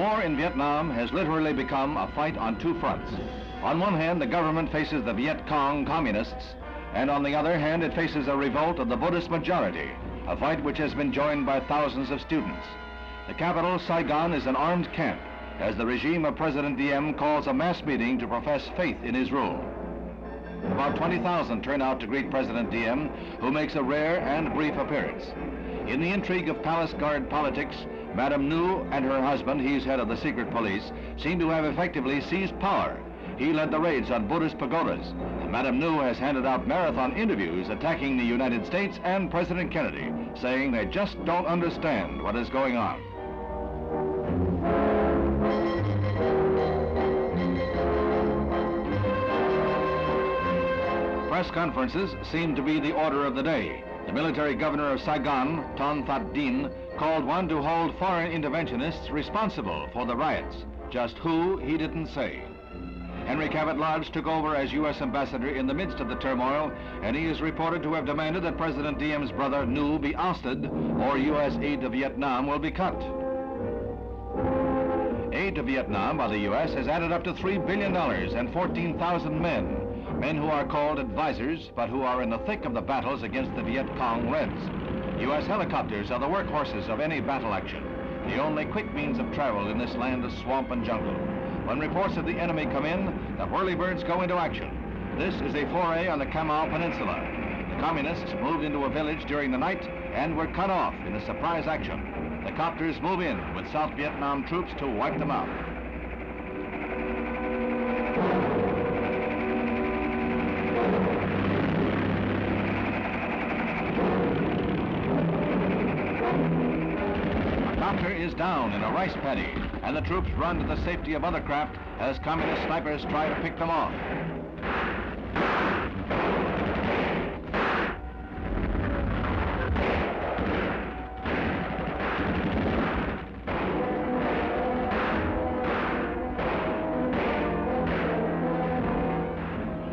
war in Vietnam has literally become a fight on two fronts. On one hand, the government faces the Viet Cong communists, and on the other hand, it faces a revolt of the Buddhist majority, a fight which has been joined by thousands of students. The capital, Saigon, is an armed camp, as the regime of President Diem calls a mass meeting to profess faith in his rule. About 20,000 turn out to greet President Diem, who makes a rare and brief appearance. In the intrigue of palace guard politics, Madame Nhu and her husband, he's head of the secret police, seem to have effectively seized power. He led the raids on Buddhist pagodas. Madame Nhu has handed out marathon interviews attacking the United States and President Kennedy, saying they just don't understand what is going on. Press conferences seem to be the order of the day. The military governor of Saigon, That Dinh, called one to hold foreign interventionists responsible for the riots. Just who, he didn't say. Henry Cabot Lodge took over as U.S. ambassador in the midst of the turmoil, and he is reported to have demanded that President Diem's brother Nhu be ousted, or U.S. aid to Vietnam will be cut. Aid to Vietnam by the U.S. has added up to $3 billion and 14,000 men. Men who are called advisors, but who are in the thick of the battles against the Viet Cong Reds. U.S. helicopters are the workhorses of any battle action, the only quick means of travel in this land of swamp and jungle. When reports of the enemy come in, the whirlybirds go into action. This is a foray on the Ca Mau Peninsula. The communists moved into a village during the night and were cut off in a surprise action. The copters move in with South Vietnam troops to wipe them out. Is down in a rice paddy, and the troops run to the safety of other craft as communist snipers try to pick them off.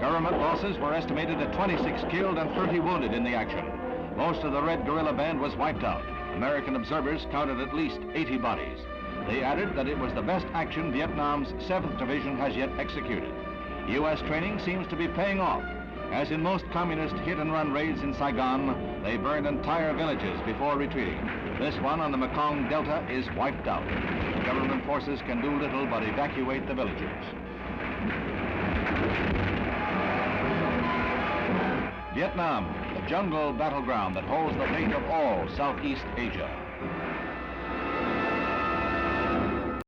Government losses were estimated at 26 killed and 30 wounded in the action. Most of the Red Guerilla Band was wiped out. American observers counted at least 80 bodies. They added that it was the best action Vietnam's 7th Division has yet executed. U.S. training seems to be paying off. As in most communist hit-and-run raids in Saigon, they burned entire villages before retreating. This one on the Mekong Delta is wiped out. Government forces can do little but evacuate the villagers. Vietnam, the jungle battleground that holds the fate of all Southeast Asia.